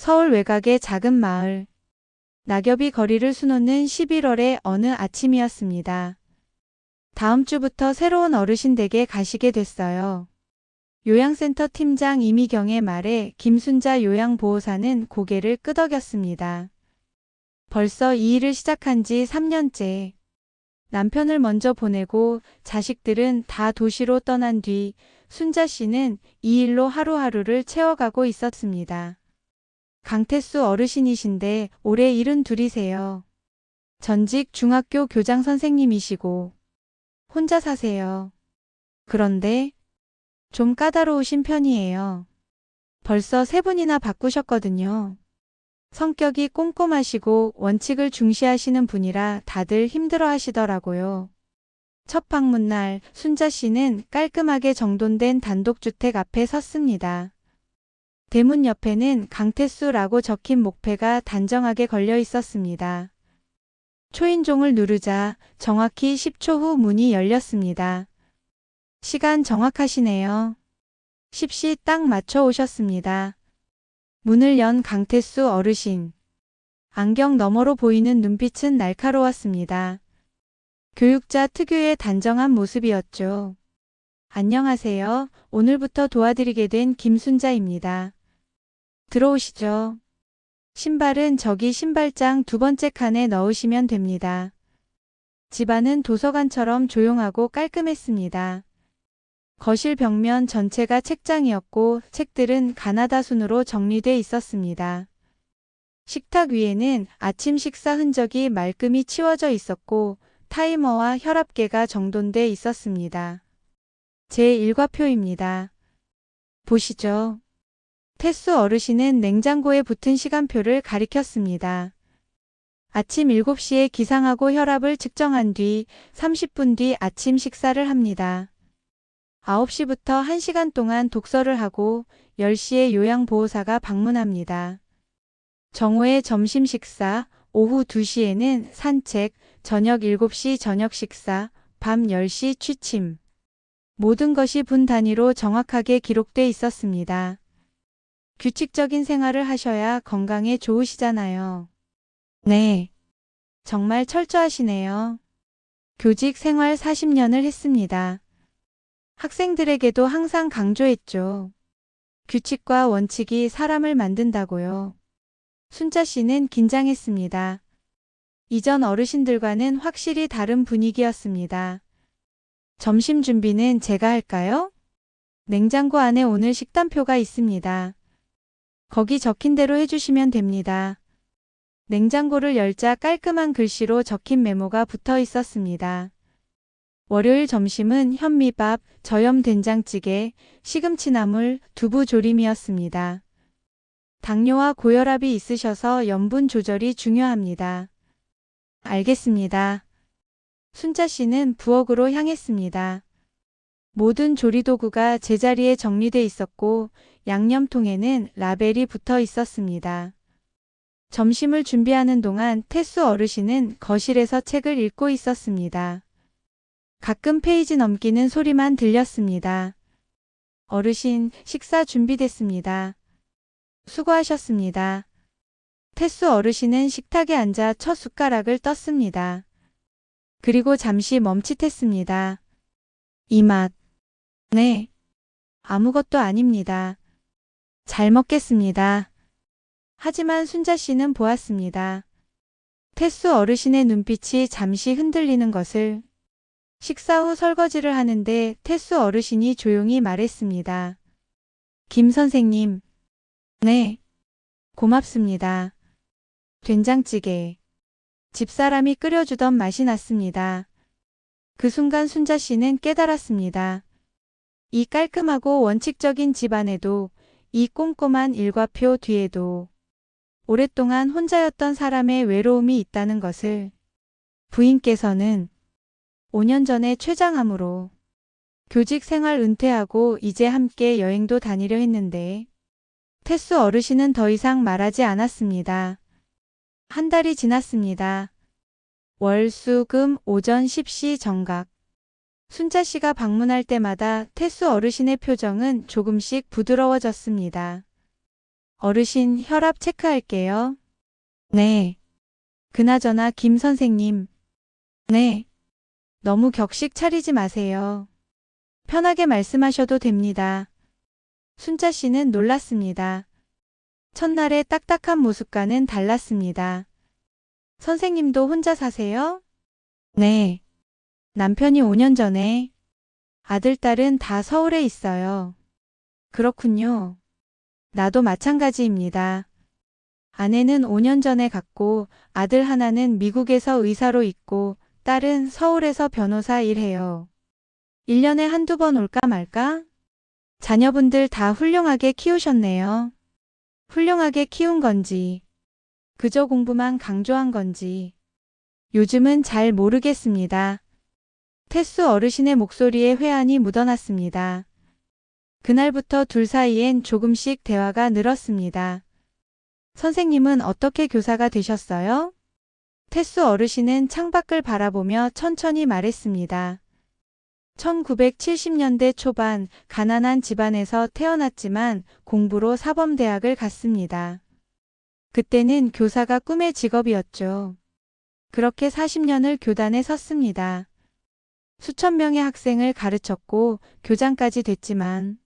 서울 외곽의 작은 마을. 낙엽이 거리를 수놓는 11월의 어느 아침이었습니다. 다음 주부터 새로운 어르신 댁에 가시게 됐어요. 요양센터 팀장 이미경의 말에 김순자 요양보호사는 고개를 끄덕였습니다. 벌써 이 일을 시작한 지 3년째. 남편을 먼저 보내고 자식들은 다 도시로 떠난 뒤 순자 씨는 이 일로 하루하루를 채워가고 있었습니다. 강태수 어르신이신데 올해 72이세요. 전직 중학교 교장 선생님이시고 혼자 사세요. 그런데 좀 까다로우신 편이에요. 벌써 3분이나 바꾸셨거든요. 성격이 꼼꼼하시고 원칙을 중시하시는 분이라 다들 힘들어 하시더라고요. 첫 방문날 순자 씨는 깔끔하게 정돈된 단독주택 앞에 섰습니다. 대문 옆에는 강태수라고 적힌 목패가 단정하게 걸려 있었습니다. 초인종을 누르자 정확히 10초 후 문이 열렸습니다. 시간 정확하시네요. 10시 딱 맞춰 오셨습니다. 문을 연 강태수 어르신. 안경 너머로 보이는 눈빛은 날카로웠습니다. 교육자 특유의 단정한 모습이었죠. 안녕하세요. 오늘부터 도와드리게 된 김순자입니다. 들어오시죠. 신발은 저기 신발장 2번째 칸에 넣으시면 됩니다. 집안은 도서관처럼 조용하고 깔끔했습니다. 거실 벽면 전체가 책장이었고 책들은 가나다 순으로 정리돼 있었습니다. 식탁 위에는 아침 식사 흔적이 말끔히 치워져 있었고 타이머와 혈압계가 정돈돼 있었습니다. 제 일과표입니다. 보시죠. 태수 어르신은 냉장고에 붙은 시간표를 가리켰습니다. 아침 7시에 기상하고 혈압을 측정한 뒤 30분 뒤 아침 식사를 합니다. 9시부터 1시간 동안 독서를 하고 10시에 요양보호사가 방문합니다. 정오에 점심 식사, 오후 2시에는 산책, 저녁 7시 저녁 식사, 밤 10시 취침. 모든 것이 분 단위로 정확하게 기록돼 있었습니다. 규칙적인 생활을 하셔야 건강에 좋으시잖아요. 네. 정말 철저하시네요. 교직 생활 40년을 했습니다. 학생들에게도 항상 강조했죠. 규칙과 원칙이 사람을 만든다고요. 순자 씨는 긴장했습니다. 이전 어르신들과는 확실히 다른 분위기였습니다. 점심 준비는 제가 할까요? 냉장고 안에 오늘 식단표가 있습니다. 거기 적힌 대로 해주시면 됩니다. 냉장고를 열자 깔끔한 글씨로 적힌 메모가 붙어 있었습니다. 월요일 점심은 현미밥, 저염 된장찌개, 시금치나물, 두부조림이었습니다. 당뇨와 고혈압이 있으셔서 염분 조절이 중요합니다. 알겠습니다. 순자 씨는 부엌으로 향했습니다. 모든 조리도구가 제자리에 정리돼 있었고 양념통에는 라벨이 붙어 있었습니다. 점심을 준비하는 동안 태수 어르신은 거실에서 책을 읽고 있었습니다. 가끔 페이지 넘기는 소리만 들렸습니다. 어르신, 식사 준비됐습니다. 수고하셨습니다. 태수 어르신은 식탁에 앉아 첫 숟가락을 떴습니다. 그리고 잠시 멈칫했습니다. 이 맛. 네. 아무것도 아닙니다. 잘 먹겠습니다. 하지만 순자 씨는 보았습니다. 태수 어르신의 눈빛이 잠시 흔들리는 것을. 식사 후 설거지를 하는데 태수 어르신이 조용히 말했습니다. 김 선생님. 네. 고맙습니다. 된장찌개. 집사람이 끓여주던 맛이 났습니다. 그 순간 순자 씨는 깨달았습니다. 이 깔끔하고 원칙적인 집안에도, 이 꼼꼼한 일과표 뒤에도 오랫동안 혼자였던 사람의 외로움이 있다는 것을. 부인께서는 5년 전에 췌장암으로 교직 생활 은퇴하고 이제 함께 여행도 다니려 했는데 태수 어르신은 더 이상 말하지 않았습니다. 한 달이 지났습니다. 월, 수, 금, 오전 10시 정각. 순자 씨가 방문할 때마다 태수 어르신의 표정은 조금씩 부드러워졌습니다. 어르신 혈압 체크할게요. 네. 그나저나 김 선생님. 네. 너무 격식 차리지 마세요. 편하게 말씀하셔도 됩니다. 순자 씨는 놀랐습니다. 첫날의 딱딱한 모습과는 달랐습니다. 선생님도 혼자 사세요? 네. 남편이 5년 전에 아들, 딸은 다 서울에 있어요. 그렇군요. 나도 마찬가지입니다. 아내는 5년 전에 갔고 아들 하나는 미국에서 의사로 있고 딸은 서울에서 변호사 일해요. 1년에 한두 번 올까 말까? 자녀분들 다 훌륭하게 키우셨네요. 훌륭하게 키운 건지, 그저 공부만 강조한 건지, 요즘은 잘 모르겠습니다. 태수 어르신의 목소리에 회한이 묻어났습니다. 그날부터 둘 사이엔 조금씩 대화가 늘었습니다. 선생님은 어떻게 교사가 되셨어요? 태수 어르신은 창밖을 바라보며 천천히 말했습니다. 1970년대 초반 가난한 집안에서 태어났지만 공부로 사범대학을 갔습니다. 그때는 교사가 꿈의 직업이었죠. 그렇게 40년을 교단에 섰습니다. 수천 명의 학생을 가르쳤고 교장까지 됐지만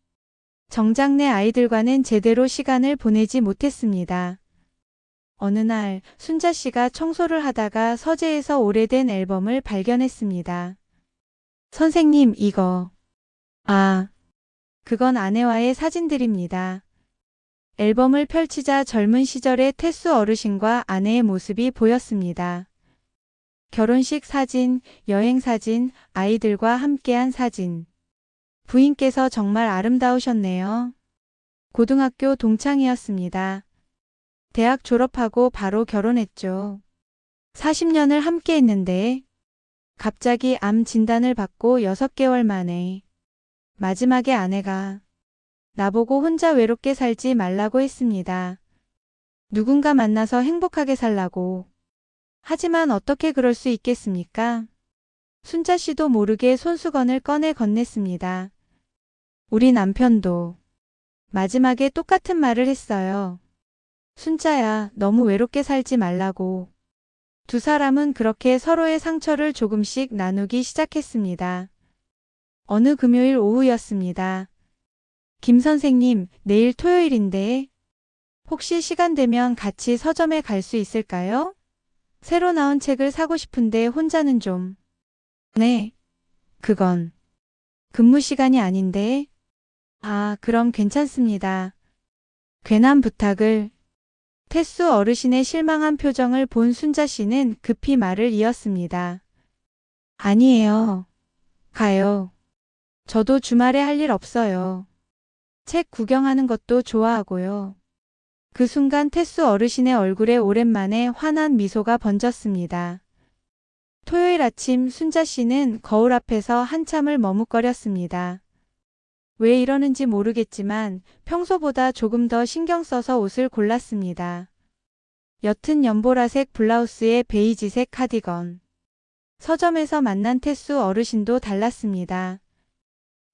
정작 내 아이들과는 제대로 시간을 보내지 못했습니다. 어느 날 순자 씨가 청소를 하다가 서재에서 오래된 앨범을 발견했습니다. 선생님, 이거. 아, 그건 아내와의 사진들입니다. 앨범을 펼치자 젊은 시절의 태수 어르신과 아내의 모습이 보였습니다. 결혼식 사진, 여행 사진, 아이들과 함께한 사진. 부인께서 정말 아름다우셨네요. 고등학교 동창이었습니다. 대학 졸업하고 바로 결혼했죠. 40년을 함께 했는데 갑자기 암 진단을 받고 6개월 만에 마지막에 아내가 나보고 혼자 외롭게 살지 말라고 했습니다. 누군가 만나서 행복하게 살라고. 하지만 어떻게 그럴 수 있겠습니까? 순자 씨도 모르게 손수건을 꺼내 건넸습니다. 우리 남편도 마지막에 똑같은 말을 했어요. 순자야, 너무 외롭게 살지 말라고. 두 사람은 그렇게 서로의 상처를 조금씩 나누기 시작했습니다. 어느 금요일 오후였습니다. 김 선생님, 내일 토요일인데 혹시 시간 되면 같이 서점에 갈 수 있을까요? 새로 나온 책을 사고 싶은데 혼자는 좀. 네, 그건 근무 시간이 아닌데. 아, 그럼 괜찮습니다. 괜한 부탁을. 태수 어르신의 실망한 표정을 본 순자 씨는 급히 말을 이었습니다. 아니에요. 가요. 저도 주말에 할 일 없어요. 책 구경하는 것도 좋아하고요. 그 순간 태수 어르신의 얼굴에 오랜만에 환한 미소가 번졌습니다. 토요일 아침 순자 씨는 거울 앞에서 한참을 머뭇거렸습니다. 왜 이러는지 모르겠지만 평소보다 조금 더 신경 써서 옷을 골랐습니다. 옅은 연보라색 블라우스에 베이지색 카디건. 서점에서 만난 태수 어르신도 달랐습니다.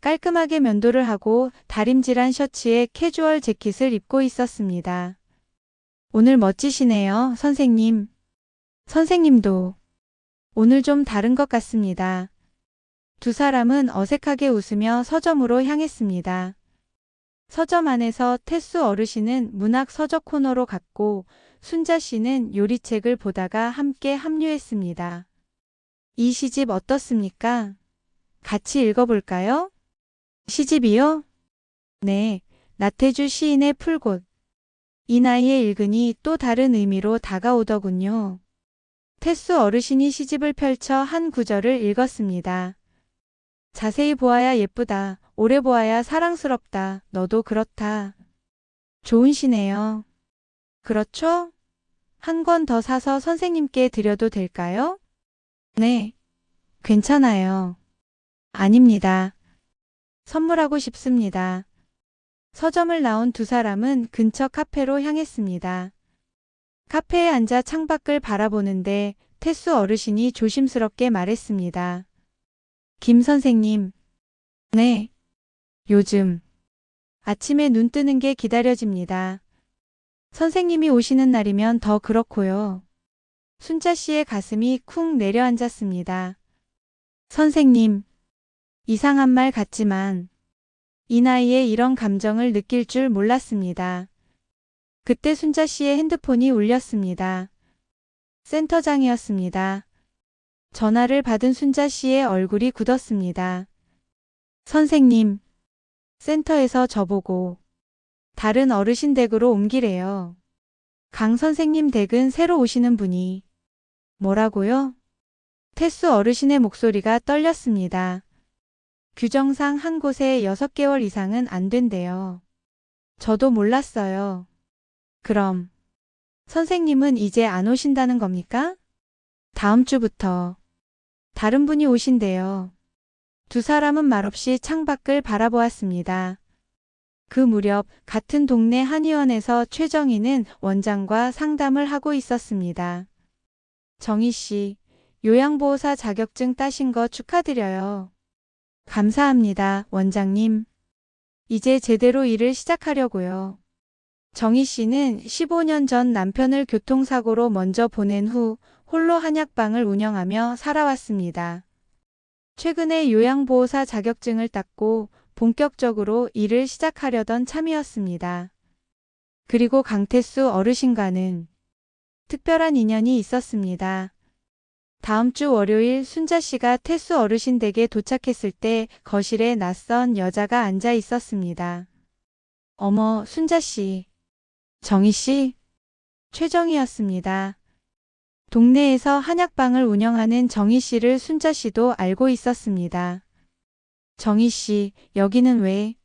깔끔하게 면도를 하고 다림질한 셔츠에 캐주얼 재킷을 입고 있었습니다. 오늘 멋지시네요, 선생님. 선생님도. 오늘 좀 다른 것 같습니다. 두 사람은 어색하게 웃으며 서점으로 향했습니다. 서점 안에서 태수 어르신은 문학 서적 코너로 갔고 순자 씨는 요리책을 보다가 함께 합류했습니다. 이 시집 어떻습니까? 같이 읽어볼까요? 시집이요? 네, 나태주 시인의 풀꽃. 이 나이에 읽으니 또 다른 의미로 다가오더군요. 태수 어르신이 시집을 펼쳐 한 구절을 읽었습니다. 자세히 보아야 예쁘다. 오래 보아야 사랑스럽다. 너도 그렇다. 좋은 시네요. 그렇죠? 한 권 더 사서 선생님께 드려도 될까요? 네, 괜찮아요. 아닙니다. 선물하고 싶습니다. 서점을 나온 두 사람은 근처 카페로 향했습니다. 카페에 앉아 창밖을 바라보는데 태수 어르신이 조심스럽게 말했습니다. 김 선생님. 네. 요즘 아침에 눈 뜨는 게 기다려집니다. 선생님이 오시는 날이면 더 그렇고요. 순자 씨의 가슴이 쿵 내려앉았습니다. 선생님, 이상한 말 같지만 이 나이에 이런 감정을 느낄 줄 몰랐습니다. 그때 순자 씨의 핸드폰이 울렸습니다. 센터장이었습니다. 전화를 받은 순자 씨의 얼굴이 굳었습니다. 선생님, 센터에서 저보고 다른 어르신 댁으로 옮기래요. 강 선생님 댁은 새로 오시는 분이. 뭐라고요? 태수 어르신의 목소리가 떨렸습니다. 규정상 한 곳에 6개월 이상은 안 된대요. 저도 몰랐어요. 그럼 선생님은 이제 안 오신다는 겁니까? 다음 주부터 다른 분이 오신대요. 두 사람은 말없이 창밖을 바라보았습니다. 그 무렵 같은 동네 한의원에서 최정희는 원장과 상담을 하고 있었습니다. 정희 씨, 요양보호사 자격증 따신 거 축하드려요. 감사합니다, 원장님. 이제 제대로 일을 시작하려고요. 정희 씨는 15년 전 남편을 교통사고로 먼저 보낸 후 홀로 한약방을 운영하며 살아왔습니다. 최근에 요양보호사 자격증을 땄고 본격적으로 일을 시작하려던 참이었습니다. 그리고 강태수 어르신과는 특별한 인연이 있었습니다. 다음 주 월요일 순자 씨가 태수 어르신 댁에 도착했을 때 거실에 낯선 여자가 앉아 있었습니다. 어머, 순자 씨. 정희 씨? 최정희였습니다. 동네에서 한약방을 운영하는 정희 씨를 순자 씨도 알고 있었습니다. 정희 씨, 여기는 왜?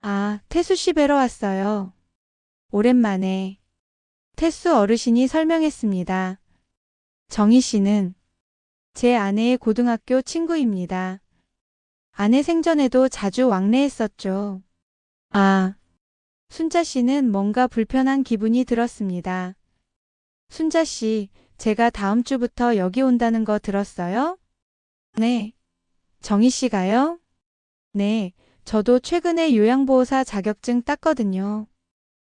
아, 태수 씨 뵈러 왔어요. 오랜만에. 태수 어르신이 설명했습니다. 정희 씨는 제 아내의 고등학교 친구입니다. 아내 생전에도 자주 왕래했었죠. 아, 순자 씨는 뭔가 불편한 기분이 들었습니다. 순자 씨, 제가 다음 주부터 여기 온다는 거 들었어요? 네. 정희 씨가요? 네, 저도 최근에 요양보호사 자격증 땄거든요.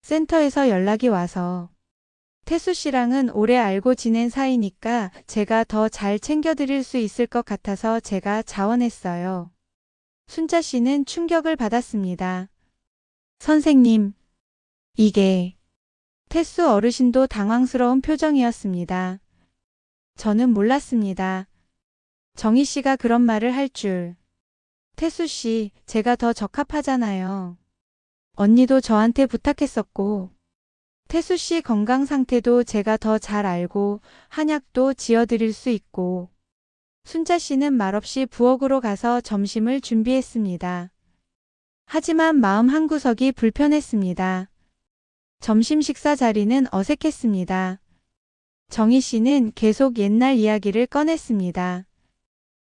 센터에서 연락이 와서. 태수 씨랑은 오래 알고 지낸 사이니까 제가 더 잘 챙겨드릴 수 있을 것 같아서 제가 자원했어요. 순자 씨는 충격을 받았습니다. 선생님, 이게. 태수 어르신도 당황스러운 표정이었습니다. 저는 몰랐습니다. 정희 씨가 그런 말을 할 줄. 태수 씨, 제가 더 적합하잖아요. 언니도 저한테 부탁했었고. 태수 씨 건강 상태도 제가 더 잘 알고 한약도 지어드릴 수 있고. 순자 씨는 말없이 부엌으로 가서 점심을 준비했습니다. 하지만 마음 한구석이 불편했습니다. 점심 식사 자리는 어색했습니다. 정희 씨는 계속 옛날 이야기를 꺼냈습니다.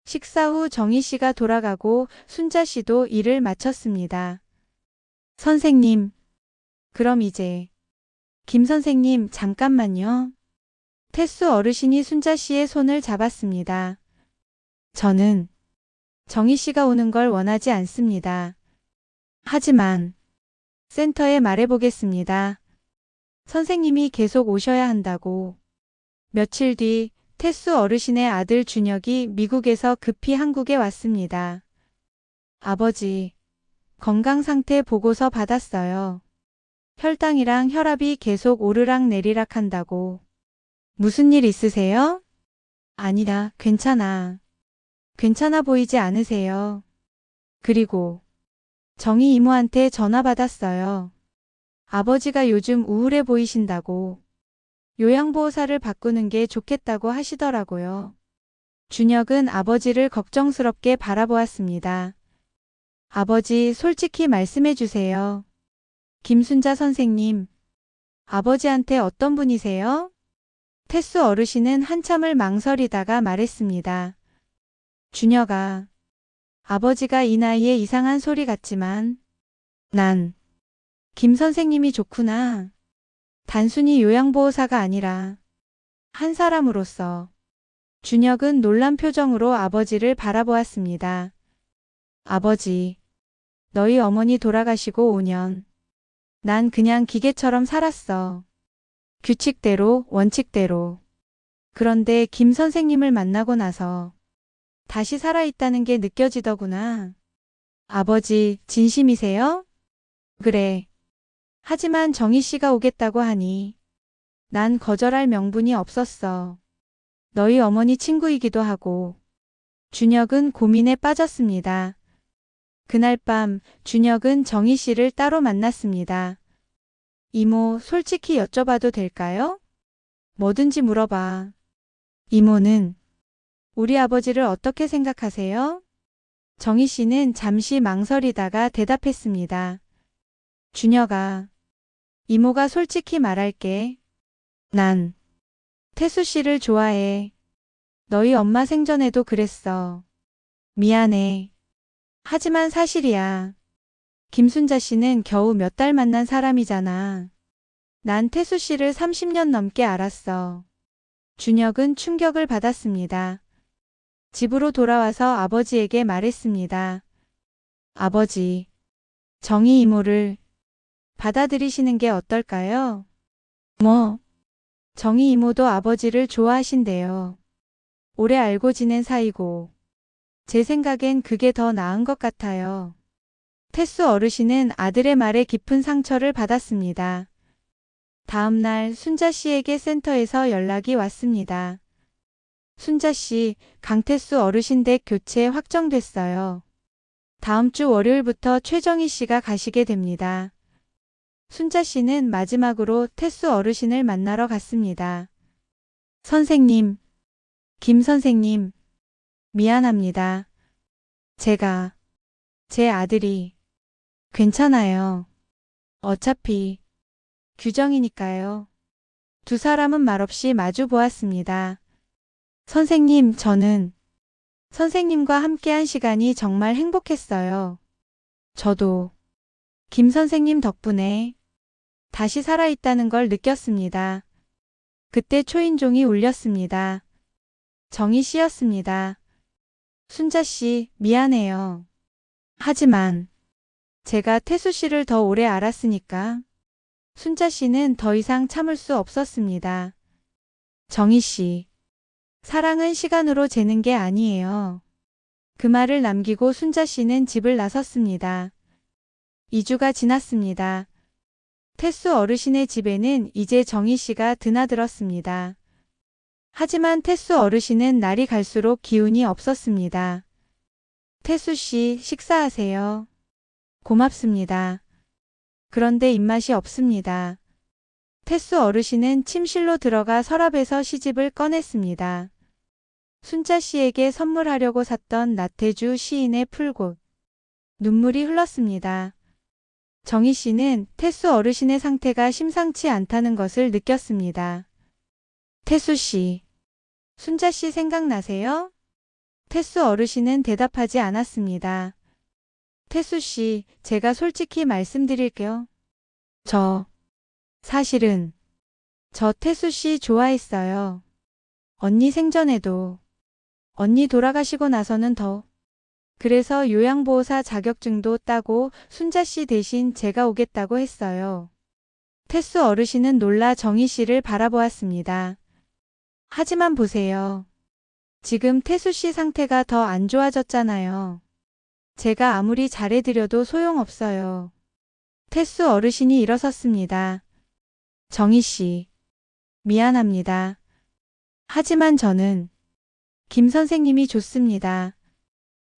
식사 후 정희 씨가 돌아가고 순자 씨도 일을 마쳤습니다. 선생님, 그럼 이제. 김 선생님, 잠깐만요. 태수 어르신이 순자 씨의 손을 잡았습니다. 저는 정희 씨가 오는 걸 원하지 않습니다. 하지만 센터에 말해보겠습니다. 선생님이 계속 오셔야 한다고. 며칠 뒤 태수 어르신의 아들 준혁이 미국에서 급히 한국에 왔습니다. 아버지, 건강 상태 보고서 받았어요. 혈당이랑 혈압이 계속 오르락 내리락 한다고. 무슨 일 있으세요? 아니다, 괜찮아. 괜찮아 보이지 않으세요. 그리고 정희 이모한테 전화 받았어요. 아버지가 요즘 우울해 보이신다고. 요양보호사를 바꾸는 게 좋겠다고 하시더라고요. 준혁은 아버지를 걱정스럽게 바라보았습니다. 아버지, 솔직히 말씀해 주세요. 김순자 선생님, 아버지한테 어떤 분이세요? 태수 어르신은 한참을 망설이다가 말했습니다. 준혁아, 아버지가 이 나이에 이상한 소리 같지만 난 김 선생님이 좋구나. 단순히 요양보호사가 아니라 한 사람으로서. 준혁은 놀란 표정으로 아버지를 바라보았습니다. 아버지, 너희 어머니 돌아가시고 5년. 난 그냥 기계처럼 살았어. 규칙대로, 원칙대로. 그런데 김 선생님을 만나고 나서 다시 살아있다는 게 느껴지더구나. 아버지, 진심이세요? 그래. 하지만 정희 씨가 오겠다고 하니 난 거절할 명분이 없었어. 너희 어머니 친구이기도 하고. 준혁은 고민에 빠졌습니다. 그날 밤 준혁은 정희 씨를 따로 만났습니다. 이모, 솔직히 여쭤봐도 될까요? 뭐든지 물어봐. 이모는 우리 아버지를 어떻게 생각하세요? 정희 씨는 잠시 망설이다가 대답했습니다. 준혁아, 이모가 솔직히 말할게. 난 태수 씨를 좋아해. 너희 엄마 생전에도 그랬어. 미안해. 하지만 사실이야. 김순자 씨는 겨우 몇 달 만난 사람이잖아. 난 태수 씨를 30년 넘게 알았어. 준혁은 충격을 받았습니다. 집으로 돌아와서 아버지에게 말했습니다. 아버지, 정희 이모를 받아들이시는 게 어떨까요? 뭐, 정희 이모도 아버지를 좋아하신대요. 오래 알고 지낸 사이고. 제 생각엔 그게 더 나은 것 같아요. 태수 어르신은 아들의 말에 깊은 상처를 받았습니다. 다음 날 순자 씨에게 센터에서 연락이 왔습니다. 순자 씨, 강태수 어르신 댁 교체 확정됐어요. 다음 주 월요일부터 최정희 씨가 가시게 됩니다. 순자 씨는 마지막으로 태수 어르신을 만나러 갔습니다. 선생님, 김 선생님, 미안합니다. 제가, 제 아들이, 괜찮아요. 어차피, 규정이니까요. 두 사람은 말없이 마주 보았습니다. 선생님, 저는 선생님과 함께한 시간이 정말 행복했어요. 저도 김 선생님 덕분에 다시 살아있다는 걸 느꼈습니다. 그때 초인종이 울렸습니다. 정희 씨였습니다. 순자 씨, 미안해요. 하지만 제가 태수 씨를 더 오래 알았으니까 순자 씨는 더 이상 참을 수 없었습니다. 정희 씨, 사랑은 시간으로 재는 게 아니에요. 그 말을 남기고 순자 씨는 집을 나섰습니다. 2주가 지났습니다. 태수 어르신의 집에는 이제 정희 씨가 드나들었습니다. 하지만 태수 어르신은 날이 갈수록 기운이 없었습니다. 태수 씨, 식사하세요. 고맙습니다. 그런데 입맛이 없습니다. 태수 어르신은 침실로 들어가 서랍에서 시집을 꺼냈습니다. 순자 씨에게 선물하려고 샀던 나태주 시인의 풀꽃. 눈물이 흘렀습니다. 정희 씨는 태수 어르신의 상태가 심상치 않다는 것을 느꼈습니다. 태수 씨, 순자 씨 생각나세요? 태수 어르신은 대답하지 않았습니다. 태수 씨, 제가 솔직히 말씀드릴게요. 사실은 저 태수 씨 좋아했어요. 언니 생전에도. 언니 돌아가시고 나서는 더. 그래서 요양보호사 자격증도 따고 순자 씨 대신 제가 오겠다고 했어요. 태수 어르신은 놀라 정희 씨를 바라보았습니다. 하지만 보세요. 지금 태수 씨 상태가 더 안 좋아졌잖아요. 제가 아무리 잘해드려도 소용없어요. 태수 어르신이 일어섰습니다. 정희 씨, 미안합니다. 하지만 저는 김 선생님이 좋습니다.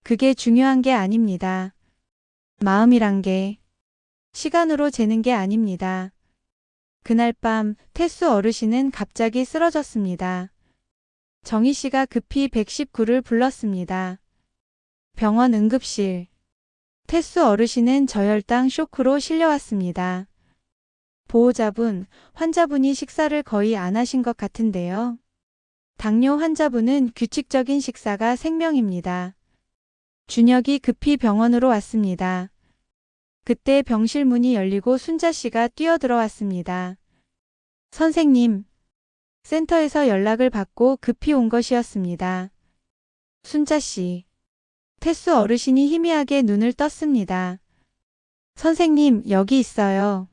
그게 중요한 게 아닙니다. 마음이란 게 시간으로 재는 게 아닙니다. 그날 밤 태수 어르신은 갑자기 쓰러졌습니다. 정희 씨가 급히 119를 불렀습니다. 병원 응급실. 태수 어르신은 저혈당 쇼크로 실려왔습니다. 보호자분, 환자분이 식사를 거의 안 하신 것 같은데요. 당뇨 환자분은 규칙적인 식사가 생명입니다. 준혁이 급히 병원으로 왔습니다. 그때 병실 문이 열리고 순자 씨가 뛰어들어왔습니다. 선생님, 센터에서 연락을 받고 급히 온 것이었습니다. 순자 씨, 태수 어르신이 희미하게 눈을 떴습니다. 선생님, 여기 있어요.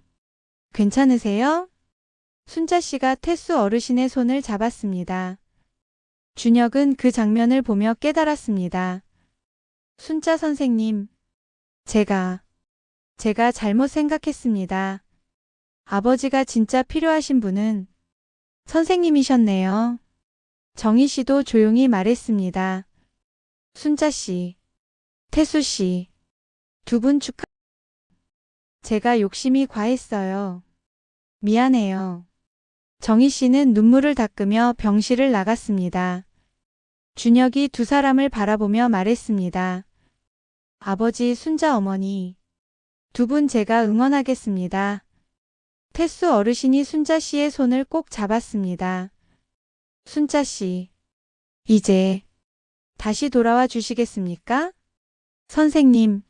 괜찮으세요? 순자 씨가 태수 어르신의 손을 잡았습니다. 준혁은 그 장면을 보며 깨달았습니다. 순자 선생님, 제가 잘못 생각했습니다. 아버지가 진짜 필요하신 분은 선생님이셨네요. 정희 씨도 조용히 말했습니다. 순자 씨, 태수 씨, 두 분 축하. 제가 욕심이 과했어요. 미안해요. 정희 씨는 눈물을 닦으며 병실을 나갔습니다. 준혁이 두 사람을 바라보며 말했습니다. 아버지, 순자 어머니, 두 분 제가 응원하겠습니다. 태수 어르신이 순자 씨의 손을 꼭 잡았습니다. 순자 씨, 이제 다시 돌아와 주시겠습니까? 선생님,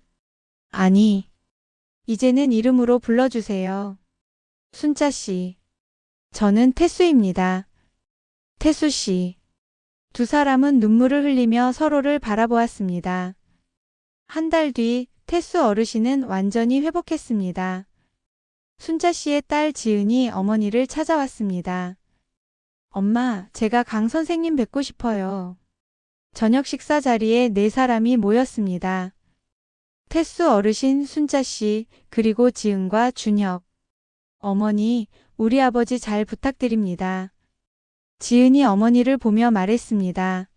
아니, 이제는 이름으로 불러주세요. 순자 씨, 저는 태수입니다. 태수 씨. 두 사람은 눈물을 흘리며 서로를 바라보았습니다. 한 달 뒤 태수 어르신은 완전히 회복했습니다. 순자 씨의 딸 지은이 어머니를 찾아왔습니다. 엄마, 제가 강 선생님 뵙고 싶어요. 저녁 식사 자리에 네 사람이 모였습니다. 태수 어르신, 순자 씨, 그리고 지은과 준혁. 어머니, 우리 아버지 잘 부탁드립니다. 지은이 어머니를 보며 말했습니다.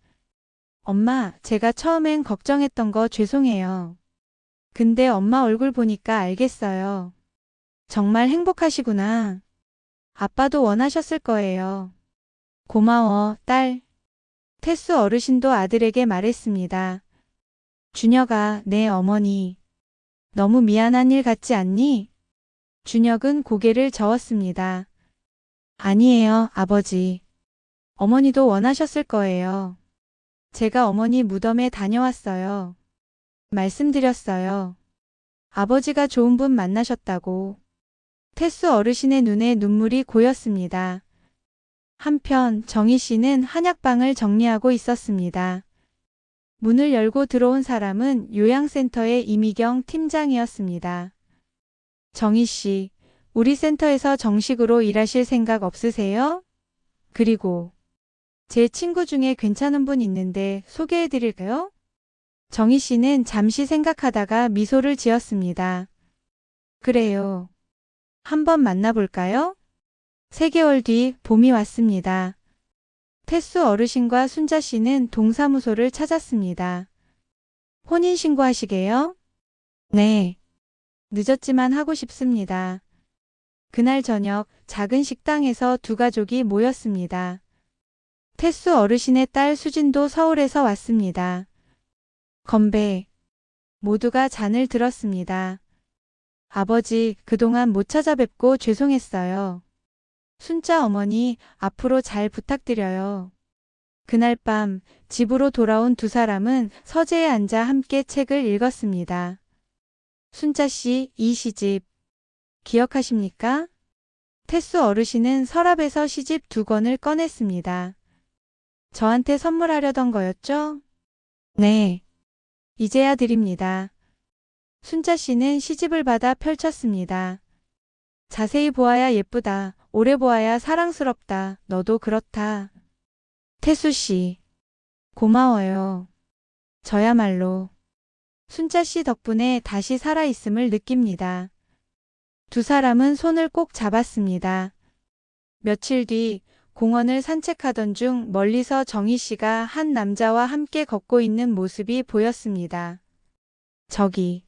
엄마, 제가 처음엔 걱정했던 거 죄송해요. 근데 엄마 얼굴 보니까 알겠어요. 정말 행복하시구나. 아빠도 원하셨을 거예요. 고마워, 딸. 태수 어르신도 아들에게 말했습니다. 준혁아, 네 어머니. 너무 미안한 일 같지 않니? 준혁은 고개를 저었습니다. 아니에요, 아버지. 어머니도 원하셨을 거예요. 제가 어머니 무덤에 다녀왔어요. 말씀드렸어요. 아버지가 좋은 분 만나셨다고. 태수 어르신의 눈에 눈물이 고였습니다. 한편 정희 씨는 한약방을 정리하고 있었습니다. 문을 열고 들어온 사람은 요양센터의 이미경 팀장이었습니다. 정희 씨, 우리 센터에서 정식으로 일하실 생각 없으세요? 그리고 제 친구 중에 괜찮은 분 있는데 소개해 드릴까요? 정희 씨는 잠시 생각하다가 미소를 지었습니다. 그래요. 한번 만나볼까요? 3개월 뒤 봄이 왔습니다. 태수 어르신과 순자 씨는 동사무소를 찾았습니다. 혼인신고 하시게요? 네. 늦었지만 하고 싶습니다. 그날 저녁 작은 식당에서 두 가족이 모였습니다. 태수 어르신의 딸 수진도 서울에서 왔습니다. 건배. 모두가 잔을 들었습니다. 아버지, 그동안 못 찾아뵙고 죄송했어요. 순자 어머니, 앞으로 잘 부탁드려요. 그날 밤 집으로 돌아온 두 사람은 서재에 앉아 함께 책을 읽었습니다. 순자 씨, 이 시집 기억하십니까? 태수 어르신은 서랍에서 시집 2권을 꺼냈습니다. 저한테 선물하려던 거였죠? 네. 이제야 드립니다. 순자 씨는 시집을 받아 펼쳤습니다. 자세히 보아야 예쁘다. 오래 보아야 사랑스럽다. 너도 그렇다. 태수 씨. 고마워요. 저야말로. 순자 씨 덕분에 다시 살아있음을 느낍니다. 두 사람은 손을 꼭 잡았습니다. 며칠 뒤 공원을 산책하던 중 멀리서 정희 씨가 한 남자와 함께 걷고 있는 모습이 보였습니다. 저기,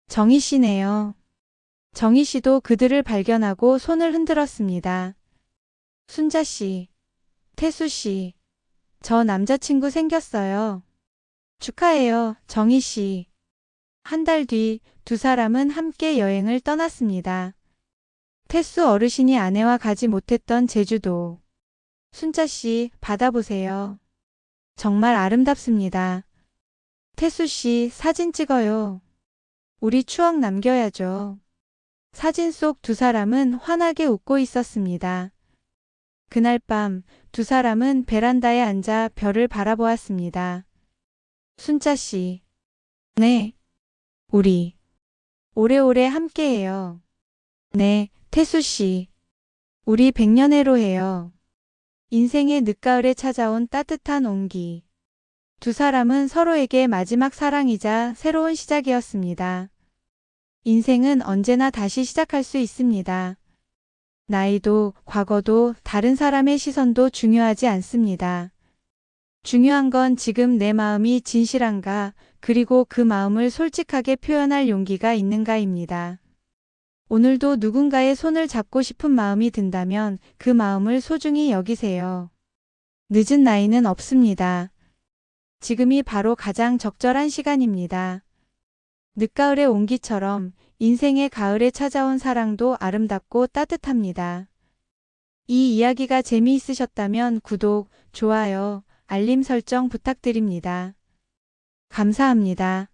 정희 씨네요. 정희 씨도 그들을 발견하고 손을 흔들었습니다. 순자 씨, 태수 씨, 저 남자친구 생겼어요. 축하해요, 정희 씨. 한 달 뒤 두 사람은 함께 여행을 떠났습니다. 태수 어르신이 아내와 가지 못했던 제주도. 순자 씨, 바다 보세요. 정말 아름답습니다. 태수 씨, 사진 찍어요. 우리 추억 남겨야죠. 사진 속 두 사람은 환하게 웃고 있었습니다. 그날 밤 두 사람은 베란다에 앉아 별을 바라보았습니다. 순자 씨. 네. 우리 오래오래 함께해요. 네, 태수 씨, 우리 백년해로 해요. 인생의 늦가을에 찾아온 따뜻한 온기. 두 사람은 서로에게 마지막 사랑이자 새로운 시작이었습니다. 인생은 언제나 다시 시작할 수 있습니다. 나이도, 과거도, 다른 사람의 시선도 중요하지 않습니다. 중요한 건 지금 내 마음이 진실한가, 그리고 그 마음을 솔직하게 표현할 용기가 있는가입니다. 오늘도 누군가의 손을 잡고 싶은 마음이 든다면 그 마음을 소중히 여기세요. 늦은 나이는 없습니다. 지금이 바로 가장 적절한 시간입니다. 늦가을의 온기처럼 인생의 가을에 찾아온 사랑도 아름답고 따뜻합니다. 이 이야기가 재미있으셨다면 구독, 좋아요, 알림 설정 부탁드립니다. 감사합니다.